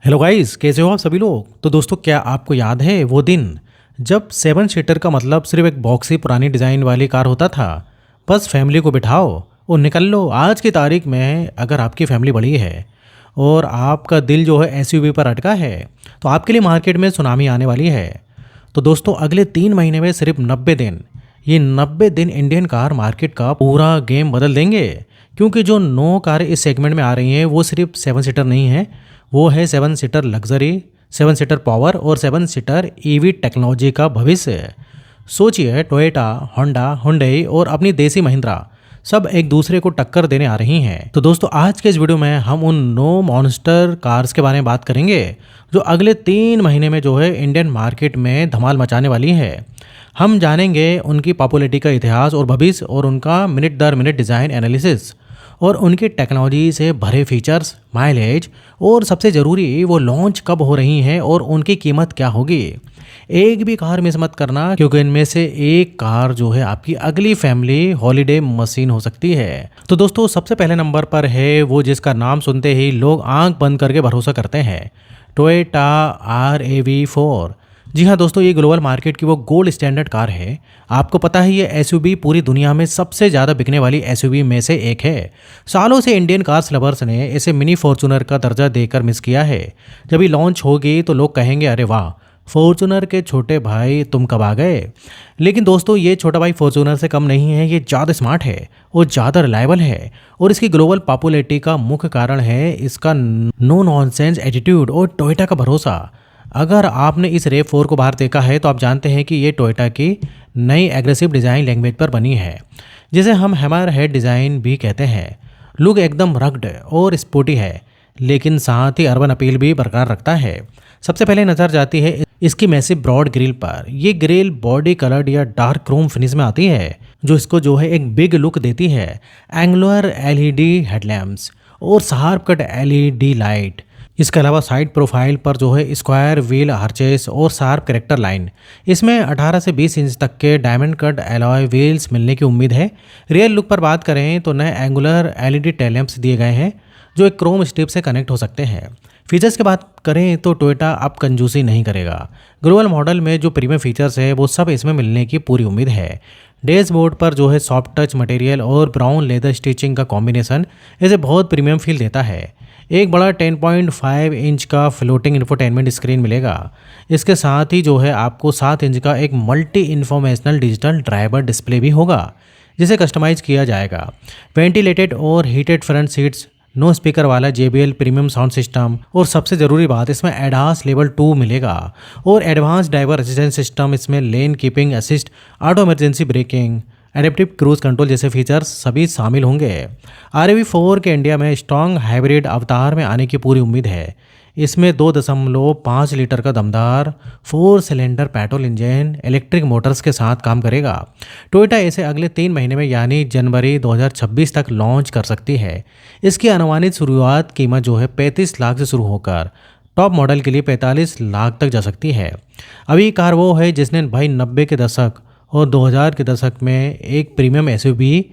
Hello guys, कैसे हो आप सभी लोग। तो दोस्तों, क्या आपको याद है वो दिन जब सेवन सीटर का मतलब सिर्फ एक बॉक्सी पुरानी डिज़ाइन वाली कार होता था। बस फैमिली को बिठाओ और निकल लो। आज की तारीख में अगर आपकी फैमिली बड़ी है और आपका दिल जो है एसयूवी पर अटका है, तो आपके लिए मार्केट में सुनामी आने वाली है। तो दोस्तों, अगले 3 महीने में सिर्फ 90 दिन, ये 90 दिन इंडियन कार मार्केट का पूरा गेम बदल देंगे। क्योंकि जो 9 कारें इस सेगमेंट में आ रही हैं वो सिर्फ सेवन सीटर नहीं है, वो है seven seater luxury, seven seater power और सेवन सीटर ईवी टेक्नोलॉजी का भविष्य। सोचिए, टोयोटा, होंडा, हुंडई और अपनी देसी महिंद्रा सब एक दूसरे को टक्कर देने आ रही हैं। तो दोस्तों, आज के इस वीडियो में हम उन 9 मॉन्स्टर कार्स के बारे में बात करेंगे जो अगले 3 महीने में जो है इंडियन मार्केट में धमाल मचाने वाली है। हम जानेंगे उनकी पॉपुलैरिटी का इतिहास और भविष्य, और उनका मिनट दर मिनट डिज़ाइन एनालिसिस, और उनकी टेक्नोलॉजी से भरे फीचर्स, माइलेज, और सबसे ज़रूरी वो लॉन्च कब हो रही हैं और उनकी कीमत क्या होगी। एक भी कार मिस मत करना, क्योंकि इनमें से एक कार जो है आपकी अगली फैमिली हॉलीडे मशीन हो सकती है। तो दोस्तों, सबसे पहले नंबर पर है वो जिसका नाम सुनते ही लोग आंख बंद करके भरोसा करते हैं, टोयोटा RAV4। जी हाँ दोस्तों, ये ग्लोबल मार्केट की वो गोल्ड स्टैंडर्ड कार है। आपको पता है, ये एसयूवी पूरी दुनिया में सबसे ज़्यादा बिकने वाली एसयूवी में से एक है। सालों से इंडियन कार्स लवर्स ने इसे मिनी फॉर्च्यूनर का दर्जा देकर मिस किया है। जब ये लॉन्च होगी तो लोग कहेंगे, अरे वाह, फॉर्च्यूनर के छोटे भाई तुम कब आ गए। लेकिन दोस्तों, ये छोटा भाई फॉर्च्यूनर से कम नहीं है। ये ज़्यादा स्मार्ट है और ज़्यादा रिलायबल है, और इसकी ग्लोबल पॉपुलैरिटी का मुख्य कारण है इसका नो नॉनसेंस एटीट्यूड और टोयोटा का भरोसा। अगर आपने इस RAV4 को बाहर देखा है तो आप जानते हैं कि ये टोयोटा की नई एग्रेसिव डिज़ाइन लैंग्वेज पर बनी है, जिसे हम हैमर हेड डिज़ाइन भी कहते हैं। लुक एकदम रग्ड और स्पोर्टी है, लेकिन साथ ही अर्बन अपील भी बरकरार रखता है। सबसे पहले नज़र जाती है इसकी मैसिव ब्रॉड ग्रिल पर। ये ग्रिल बॉडी कलर्ड या डार्क क्रोम फिनिश में आती है, जो इसको जो है एक बिग लुक देती है। एंगुलर LED हेडलैम्प्स और शार्प कट LED लाइट। इसके अलावा साइड प्रोफाइल पर जो है स्क्वायर व्हील आर्चेस और शार्प करेक्टर लाइन। इसमें 18 से 20 इंच तक के डायमंड कट एलॉय व्हील्स मिलने की उम्मीद है। रियर लुक पर बात करें तो नए एंगुलर LED टेल लैंप्स दिए गए हैं, जो एक क्रोम स्ट्रिप से कनेक्ट हो सकते हैं। फीचर्स की बात करें तो टोयोटा अब कंजूसी नहीं करेगा। ग्लोबल मॉडल में जो प्रीमियम फीचर्स है वो सब इसमें मिलने की पूरी उम्मीद है। डैशबोर्ड पर जो है सॉफ्ट टच मटेरियल और ब्राउन लेदर स्टिचिंग का कॉम्बिनेशन इसे बहुत प्रीमियम फील देता है। एक बड़ा 10.5 इंच का फ्लोटिंग इंफोटेनमेंट स्क्रीन मिलेगा। इसके साथ ही जो है आपको 7 इंच का एक multi informational digital driver display भी होगा, जिसे कस्टमाइज किया जाएगा। वेंटिलेटेड और हीटेड फ्रंट सीट्स, नो स्पीकर वाला JBL प्रीमियम साउंड सिस्टम, और सबसे ज़रूरी बात, इसमें ADAS लेवल 2 मिलेगा और एडवांस ड्राइवर असिस्टेंस सिस्टम। इसमें lane keeping assist, auto emergency braking, adaptive cruise control जैसे फीचर्स सभी शामिल होंगे। RAV4 के इंडिया में स्ट्रॉन्ग हाइब्रिड अवतार में आने की पूरी उम्मीद है। इसमें 2.5 लीटर का दमदार 4 cylinder petrol engine electric Motors के साथ काम करेगा। टोयोटा इसे अगले 3 महीने में यानी जनवरी 2026 तक लॉन्च कर सकती है। इसकी अनुमानित शुरुआत कीमत जो है 35 लाख से शुरू होकर टॉप मॉडल के लिए 45 लाख तक जा सकती है। अभी कार वो है जिसने भाई 90 के दशक और 2000 के दशक में एक प्रीमियम SUV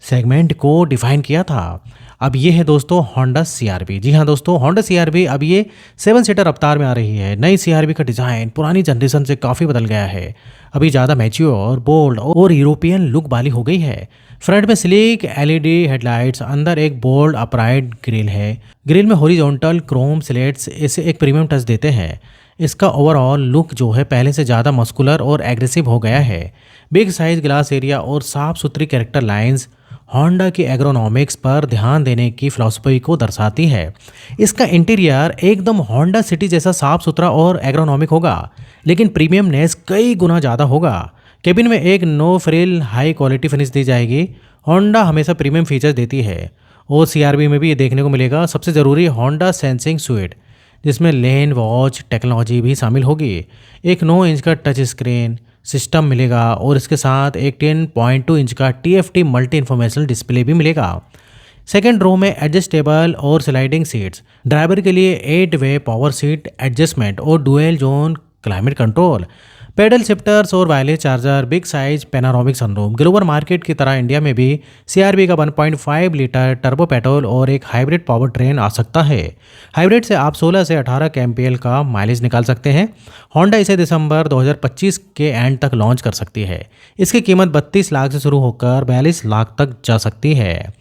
सेगमेंट को डिफाइन किया था। अब ये है दोस्तों होंडा CR-V। जी हाँ दोस्तों, होंडा CR-V अब ये 7 सीटर अवतार में आ रही है। नई CR-V का डिज़ाइन पुरानी जनरेशन से काफ़ी बदल गया है। अभी ज़्यादा मैच्योर, बोल्ड और यूरोपियन लुक वाली हो गई है। फ्रंट में स्लीक LED हेडलाइट्स, अंदर एक बोल्ड अपराइट ग्रिल है। ग्रिल में हॉरिजॉन्टल क्रोम स्लेट्स इसे एक प्रीमियम टच देते हैं। इसका ओवरऑल लुक जो है पहले से ज़्यादा मस्कुलर और एग्रेसिव हो गया है। बिग साइज ग्लास एरिया और साफ सुथरी कैरेक्टर लाइंस होंडा की एग्रोनॉमिक्स पर ध्यान देने की फिलॉसफी को दर्शाती है। इसका इंटीरियर एकदम होंडा सिटी जैसा साफ सुथरा और एग्रोनॉमिक होगा, लेकिन प्रीमियमनेस कई गुना ज़्यादा होगा। केबिन में एक no frill high quality finish दी जाएगी। होंडा हमेशा प्रीमियम फीचर्स देती है और CR-V में भी ये देखने को मिलेगा। सबसे ज़रूरी होंडा सेंसिंग स्वीट, जिसमें लेन वॉच टेक्नोलॉजी भी शामिल होगी। एक 9 इंच का टच स्क्रीन सिस्टम मिलेगा और इसके साथ एक 10.2 इंच का TFT मल्टी इन्फॉर्मेशनल डिस्प्ले भी मिलेगा। सेकेंड रो में एडजस्टेबल और स्लाइडिंग सीट्स, ड्राइवर के लिए 8 वे पावर सीट एडजस्टमेंट और dual zone climate control. Pedal shifters और wireless charger, big size panoramic sunroof. Global market की तरह इंडिया में भी सीआरबी का 1.5 लीटर टर्बो पेट्रोल और एक हाइब्रिड पावर ट्रेन आ सकता है। हाइब्रिड से आप 16 से 18 केएमपीएल का माइलेज निकाल सकते हैं। होंडा इसे दिसंबर 2025 के एंड तक लॉन्च कर सकती है। इसकी कीमत 32 लाख से शुरू होकर 42 लाख तक जा सकती है।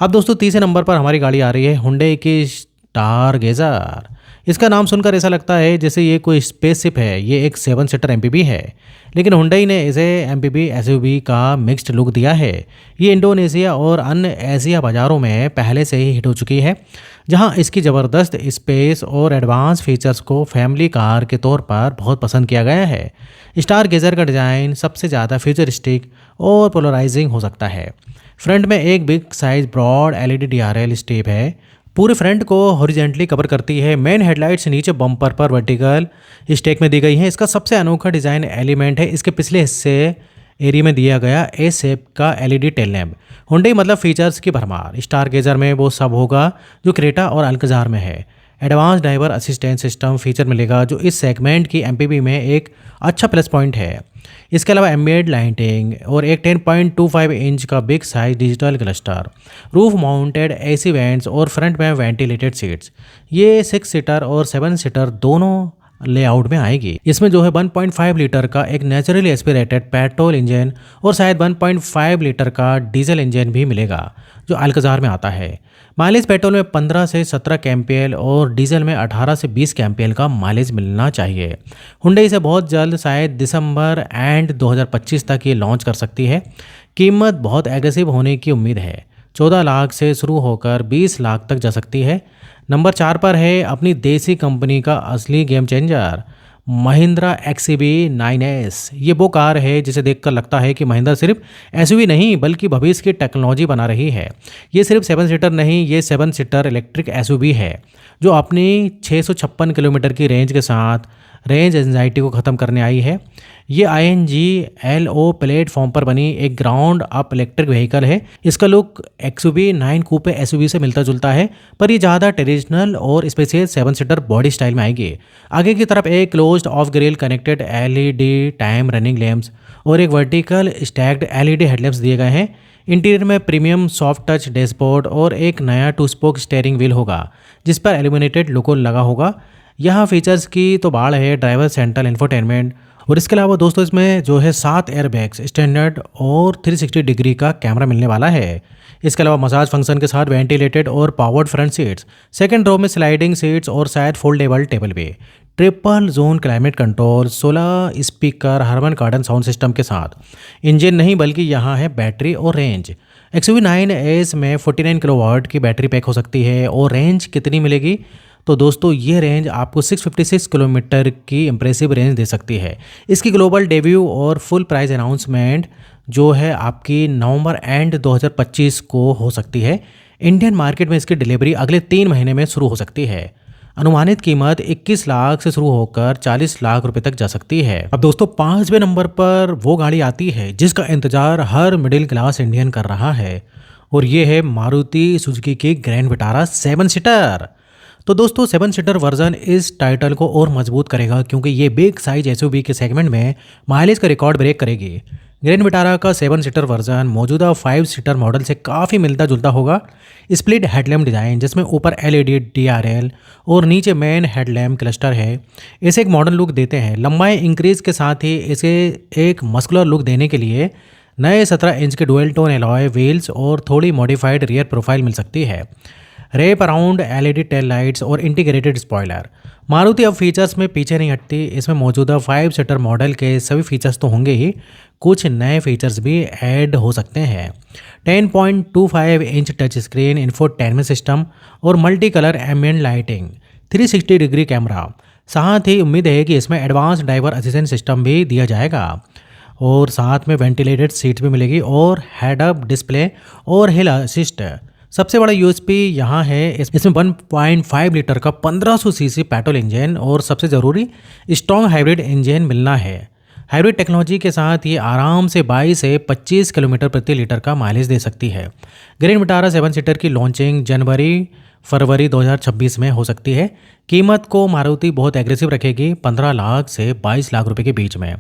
अब दोस्तों तीसरे नंबर पर हमारी गाड़ी आ रही है हुंडई की स्टारगेजर। इसका नाम सुनकर ऐसा लगता है जैसे ये कोई स्पेसशिप है। ये एक 7 सीटर एमपीवी है, लेकिन हुंडई ने इसे एमपीवी एसयूवी का मिक्स्ड लुक दिया है। ये इंडोनेशिया और अन्य एशिया बाज़ारों में पहले से ही हिट हो चुकी है, जहां इसकी ज़बरदस्त स्पेस और एडवांस फीचर्स को फैमिली कार के तौर पर बहुत पसंद किया गया है। स्टार गेजर का डिज़ाइन सबसे ज़्यादा फ्यूचरिस्टिक और पोलराइजिंग हो सकता है। फ्रंट में एक big size broad LED DRL step है, पूरे फ्रंट को हॉरिजेंटली कवर करती है। मेन हेडलाइट्स नीचे बम्पर पर वर्टिकल स्टेक में दी गई हैं। इसका सबसे अनोखा डिज़ाइन एलिमेंट है इसके पिछले हिस्से एरिया में दिया गया ए शेप का एलईडी टेल लैम्प। हुंडई मतलब फीचर्स की भरमार। स्टारगेजर में वो सब होगा जो क्रेटा और अल्कजार में है। Advance driver assistant system feature मिलेगा जो इस सेगमेंट की एमपीवी में एक अच्छा प्लस पॉइंट है। इसके अलावा एम्बिएंट लाइटिंग और एक 10.25 इंच का big size digital cluster, roof mounted AC vents और फ्रंट में वेंटिलेटेड सीट्स। ये 6 सीटर और 7 सीटर दोनों लेआउट में आएगी। इसमें जो है 1.5 लीटर का एक नेचुरली एस्पिरेटेड पेट्रोल इंजन और शायद 1.5 लीटर का डीजल इंजन भी मिलेगा जो अल्कजार में आता है। माइलेज पेट्रोल में 15 से 17 केएमपीएल और डीजल में 18 से 20 केएमपीएल का माइलेज मिलना चाहिए। हुंडई से बहुत जल्द शायद दिसंबर एंड 2025 तक ये लॉन्च कर सकती है। कीमत बहुत एग्रेसिव होने की उम्मीद है, 14 लाख से शुरू होकर 20 लाख तक जा सकती है। नंबर 4 पर है अपनी देसी कंपनी का असली game changer Mahindra XUV 9S। ये वो कार है जिसे देखकर लगता है कि महिंद्रा सिर्फ एसयूवी नहीं बल्कि भविष्य की टेक्नोलॉजी बना रही है। ये सिर्फ 7 सीटर नहीं, ये 7 सीटर इलेक्ट्रिक एसयूवी है जो अपनी 656 किलोमीटर की रेंज के साथ रेंज एंजाइटी को ख़त्म करने आई है। ये INGLO प्लेटफॉर्म पर बनी एक ग्राउंड अप इलेक्ट्रिक व्हीकल है। इसका लुक एक्सयूवी 9 कूपे एसयूवी से मिलता जुलता है, पर ये ज़्यादा ट्रेडिशनल और स्पेशियस 7 सीटर बॉडी स्टाइल में आएगी। आगे की तरफ एक closed of grill connected LED time running lamps और एक वर्टिकल स्टैक्ड एलईडी हेडलैम्प्स दिए गए हैं। इंटीरियर में प्रीमियम सॉफ्ट टच डैशबोर्ड और एक नया 2 स्पोक स्टीयरिंग व्हील होगा जिस पर एल्यूमिनेटेड लोगो लगा होगा। यहाँ फीचर्स की तो बाढ़ है, ड्राइवर सेंट्रल इंफोटेनमेंट और इसके अलावा दोस्तों इसमें जो है 7 एयरबैग्स स्टैंडर्ड और 360 डिग्री का कैमरा मिलने वाला है। इसके अलावा मसाज फंक्शन के साथ वेंटिलेटेड और powered front seats, second row में स्लाइडिंग सीट्स और शायद फोल्डेबल टेबल भी, triple zone climate control, 16 speaker Harman Kardon sound system के साथ। इंजन नहीं बल्कि यहाँ है बैटरी और रेंज। एक्सयूवी 9S में 49 किलोवाट की बैटरी पैक हो सकती है और रेंज कितनी मिलेगी तो दोस्तों ये रेंज आपको 656 किलोमीटर की इंप्रेसिव रेंज दे सकती है। इसकी ग्लोबल डेब्यू और फुल प्राइस अनाउंसमेंट जो है आपकी नवंबर एंड 2025 को हो सकती है। इंडियन मार्केट में इसकी डिलीवरी अगले 3 महीने में शुरू हो सकती है। अनुमानित कीमत 21 लाख से शुरू होकर 40 लाख रुपए तक जा सकती है। अब दोस्तों 5वें नंबर पर वो गाड़ी आती है जिसका इंतजार हर मिडिल क्लास इंडियन कर रहा है और ये है मारुति सुजुकी की ग्रैंड विटारा 7 सीटर। तो दोस्तों 7 सीटर वर्जन इस टाइटल को और मजबूत करेगा क्योंकि ये बिग साइज एसयूवी के सेगमेंट में माइलेज का रिकॉर्ड ब्रेक करेगी। ग्रैंड विटारा का 7 सीटर वर्जन मौजूदा 5 सीटर मॉडल से काफ़ी मिलता जुलता होगा। स्प्लिट हेडलैम्प डिज़ाइन जिसमें ऊपर एलईडी डीआरएल और नीचे मेन हेडलैम्प क्लस्टर है, इसे एक मॉडर्न लुक देते हैं। लंबाई इंक्रीज के साथ ही इसे एक मस्कुलर लुक देने के लिए नए 17 इंच के डुअल टोन एलॉय व्हील्स और थोड़ी मॉडिफाइड रियर प्रोफाइल मिल सकती है। Rape around LED tail lights और इंटीग्रेटेड स्पॉइलर। मारुति अब फीचर्स में पीछे नहीं हटती। इसमें मौजूदा 5 सीटर मॉडल के सभी फीचर्स तो होंगे ही, कुछ नए फीचर्स भी ऐड हो सकते हैं। 10.25 inch touch screen, infotainment system और multi colour ambient lighting, 360 degree camera. साथ ही उम्मीद है कि इसमें एडवांस ड्राइवर असिस्टेंट सिस्टम भी दिया जाएगा और साथ में वेंटिलेटेड सीट भी मिलेगी और हेड अप डिस्प्ले और हिल असिस्ट। सबसे बड़ा यूएसपी यहाँ है इसमें 1.5 लीटर का 1500 सीसी पेट्रोल इंजन और सबसे ज़रूरी स्ट्रॉन्ग हाइब्रिड इंजन मिलना है। हाइब्रिड टेक्नोलॉजी के साथ ये आराम से 22 से 25 किलोमीटर प्रति लीटर का माइलेज दे सकती है। ग्रैंड विटारा 7 सीटर की लॉन्चिंग जनवरी फरवरी 2026 में हो सकती है। कीमत को मारुति बहुत एग्रेसिव रखेगी, 15 लाख से 22 लाख रुपए के बीच में।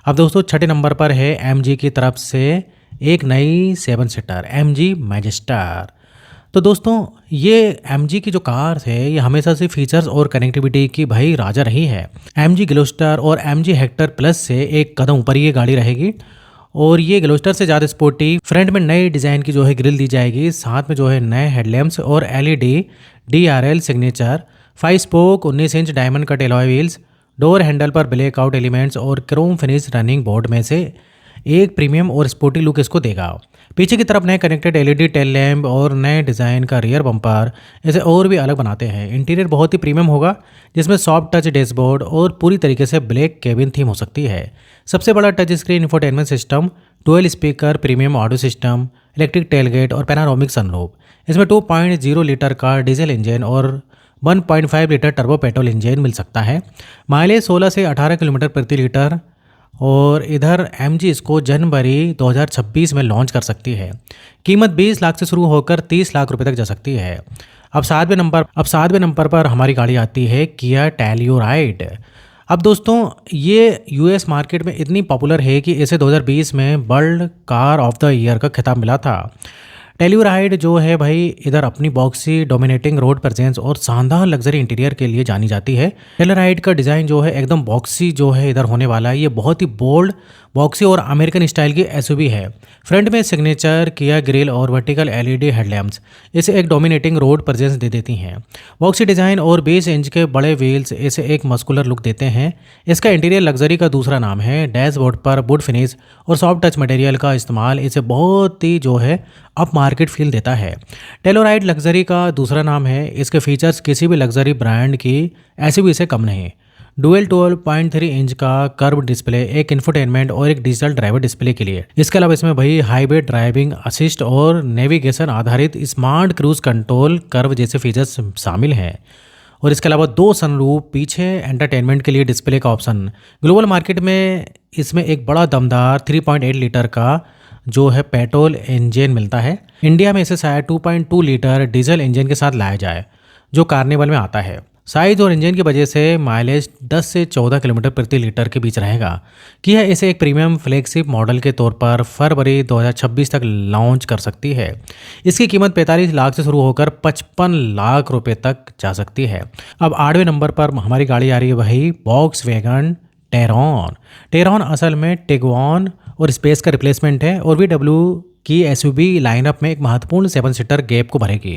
अब दोस्तों छठे नंबर पर है MG की तरफ से एक नई 7 सीटर MG मैजिस्टर। तो दोस्तों ये MG की जो कार है ये हमेशा से फीचर्स और कनेक्टिविटी की भाई राजा रही है। MG ग्लोस्टर और MG हेक्टर प्लस से एक कदम ऊपर ये गाड़ी रहेगी और ये ग्लोस्टर से ज़्यादा स्पोर्टी। फ्रंट में नई डिज़ाइन की जो है ग्रिल दी जाएगी, साथ में जो है नए हेडलैम्प्स और LED DRL signature, 5 spoke 19 inch diamond cut alloy wheels, door handle पर ब्लैकआउट एलिमेंट्स और क्रोम फिनिश रनिंग बोर्ड में से एक प्रीमियम और स्पोर्टी लुक इसको देगा। पीछे की तरफ नए कनेक्टेड LED टेल लैम्प और नए डिज़ाइन का रियर बम्पर इसे और भी अलग बनाते हैं। इंटीरियर बहुत ही प्रीमियम होगा, जिसमें सॉफ्ट टच डैशबोर्ड और पूरी तरीके से ब्लैक केबिन थीम हो सकती है। सबसे बड़ा touch screen infotainment system, dual speaker, premium audio system, electric tailgate और पैनारोमिक सनरूफ। इसमें 2.0 लीटर का डीजल इंजन और 1.5 लीटर टर्बो पेट्रोल इंजन मिल सकता है। माइलेज 16 से 18 किलोमीटर प्रति लीटर। और इधर MG इसको जनवरी 2026 में लॉन्च कर सकती है। कीमत 20 लाख से शुरू होकर 30 लाख रुपए तक जा सकती है। अब सातवें नंबर पर हमारी गाड़ी आती है किया टेल्यूराइड। अब दोस्तों ये US मार्केट में इतनी पॉपुलर है कि इसे 2020 में world car of the year का खिताब मिला था। टेल्यूराइड जो है भाई इधर अपनी बॉक्सी डोमिनेटिंग रोड प्रेजेंस और शानदार लग्जरी इंटीरियर के लिए जानी जाती है। टेल्यूराइड का डिज़ाइन जो है एकदम बॉक्सी जो है इधर होने वाला है। ये बहुत ही बोल्ड बॉक्सी और अमेरिकन स्टाइल की SUV है। फ्रंट में सिग्नेचर किया ग्रिल और वर्टिकल LED हेडलैम्प्स इसे एक डोमिनेटिंग रोड प्रेजेंस दे देती हैं। बॉक्सी डिज़ाइन और 20 इंच के बड़े व्हील्स इसे एक मस्कुलर लुक देते हैं। इसका इंटीरियर लग्जरी का दूसरा नाम है। डैशबोर्ड पर वुड फिनिश और सॉफ्ट टच मटेरियल का इस्तेमाल इसे बहुत ही जो है अप मार्केट फील देता है। टेल्यूराइड लग्जरी का दूसरा नाम है। इसके फीचर्स किसी भी लग्जरी ब्रांड की SUV से कम नहीं। डुअल 12.3 इंच का कर्व डिस्प्ले, एक इंफोटेनमेंट और एक डिजिटल ड्राइवर डिस्प्ले के लिए। इसके अलावा इसमें भाई हाईवे ड्राइविंग असिस्ट और नेविगेशन आधारित स्मार्ट क्रूज कंट्रोल कर्व जैसे फीचर्स शामिल हैं। और इसके अलावा 2 सनरूफ, पीछे एंटरटेनमेंट के लिए डिस्प्ले का ऑप्शन। ग्लोबल मार्केट में इसमें एक बड़ा दमदार 3.8 लीटर का जो है पेट्रोल इंजन मिलता है। इंडिया में इसे शायद 2.2 लीटर डीजल इंजन के साथ लाया जाए जो कार्निवल में आता है। साइज और इंजन की वजह से माइलेज 10 से 14 किलोमीटर प्रति लीटर के बीच रहेगा। किया इसे एक प्रीमियम फ्लैगशिप मॉडल के तौर पर फरवरी 2026 तक लॉन्च कर सकती है। इसकी कीमत 45 लाख से शुरू होकर 55 लाख रुपए तक जा सकती है। अब 8वें नंबर पर हमारी गाड़ी आ रही है वही वॉक्सवैगन टेरॉन। टेरॉन असल में टिगुआन और स्पेस का रिप्लेसमेंट है और VW की SUV लाइनअप में एक महत्वपूर्ण 7 सीटर गैप को भरेगी।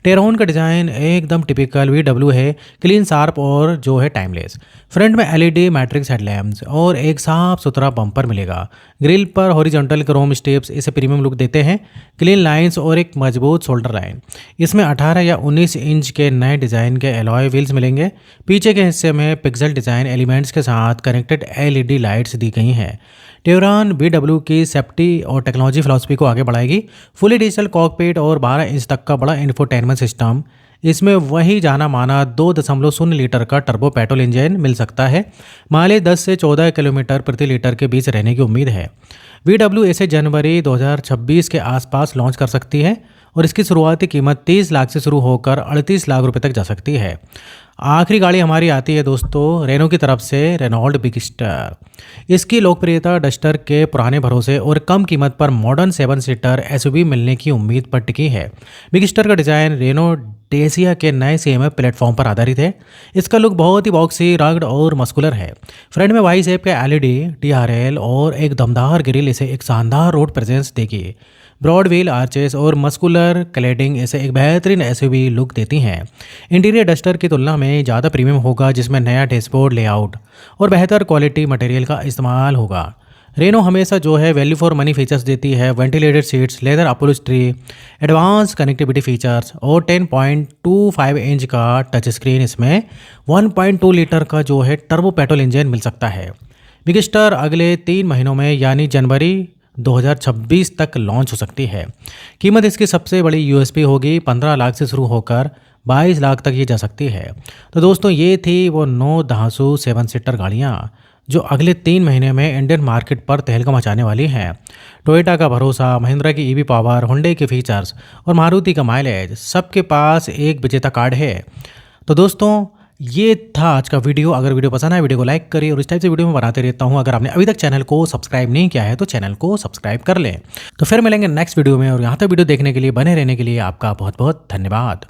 टेरॉन का डिज़ाइन एकदम टिपिकल VW है, क्लीन, शार्प और जो है टाइमलेस। फ्रंट में LED मैट्रिक्स हेडलैम्प्स और एक साफ सुथरा बम्पर मिलेगा। ग्रिल पर हॉरिजॉन्टल क्रोम स्टेप्स इसे प्रीमियम लुक देते हैं। क्लीन लाइंस और एक मजबूत शोल्डर लाइन। इसमें 18 या 19 इंच के नए डिज़ाइन के एलॉय व्हील्स मिलेंगे। पीछे के हिस्से में पिक्सल डिज़ाइन एलिमेंट्स के साथ कनेक्टेड LED लाइट्स दी गई हैं। टेरॉन VW की सेफ्टी और टेक्नोलॉजी फिलॉसफी को आगे बढ़ाएगी। फुली डिजिटल कॉकपिट और 12 इंच तक का बड़ा इंफोटेनमेंट सिस्टम। इसमें वही जाना माना 2.0 लीटर का टर्बो पेट्रोल इंजन मिल सकता है। माइलेज 10 से 14 किलोमीटर प्रति लीटर के बीच रहने की उम्मीद है। VW इसे जनवरी 2026 के आसपास लॉन्च कर सकती है और इसकी शुरुआती कीमत 30 लाख से शुरू होकर 38 लाख रुपए तक जा सकती है। आखिरी गाड़ी हमारी आती है दोस्तों रेनो की तरफ से रेनॉल्ट बिगस्टर। इसकी लोकप्रियता डस्टर के पुराने भरोसे और कम कीमत पर मॉडर्न 7 सीटर SUV मिलने की उम्मीद पर टिकी है। बिगस्टर का डिज़ाइन रेनो डेसिया के नए CMF प्लेटफॉर्म पर आधारित है। इसका लुक बहुत ही बॉक्सी, रग्ड और मस्कुलर है। फ्रंट में वाई शेप के LED DRL और एक दमदार ग्रिल इसे एक शानदार रोड प्रेजेंस देगी। ब्रॉड व्हील आर्चेस और मस्कुलर क्लैडिंग इसे एक बेहतरीन SUV लुक देती हैं। इंटीरियर डस्टर की तुलना में ज़्यादा प्रीमियम होगा, जिसमें नया डैशबोर्ड लेआउट और बेहतर क्वालिटी मटेरियल का इस्तेमाल होगा। रेनो हमेशा जो है वैल्यू फॉर मनी फीचर्स देती है। Ventilated seats, leather upholstery, advance connectivity features और 10.25 इंच का टच स्क्रीन। इसमें 1.2 लीटर का जो है टर्बो पेट्रोल इंजन मिल सकता है। बिगस्टर अगले 3 महीनों में यानी जनवरी 2026 तक लॉन्च हो सकती है। कीमत इसकी सबसे बड़ी USP होगी 15 लाख से शुरू होकर 22 लाख तक ये जा सकती है। तो दोस्तों ये थी वो 9 धांसू 7 सीटर गाड़ियाँ जो अगले 3 महीने में इंडियन मार्केट पर तहलका मचाने वाली है। टोयोटा का भरोसा, महिंद्रा की ईवी पावर, हुंडई के फीचर्स और मारुति का माइलेज, सबके पास एक विजेता कार्ड है। तो दोस्तों, ये था आज का वीडियो। अगर वीडियो पसंद आए वीडियो को लाइक करिए और इस टाइप से वीडियो मैं बनाते रहता हूँ। अगर आपने अभी तक चैनल को सब्सक्राइब नहीं किया है तो चैनल को सब्सक्राइब कर लें। तो फिर मिलेंगे नेक्स्ट वीडियो में, और यहाँ तक वीडियो देखने के लिए, बने रहने के लिए आपका बहुत बहुत धन्यवाद।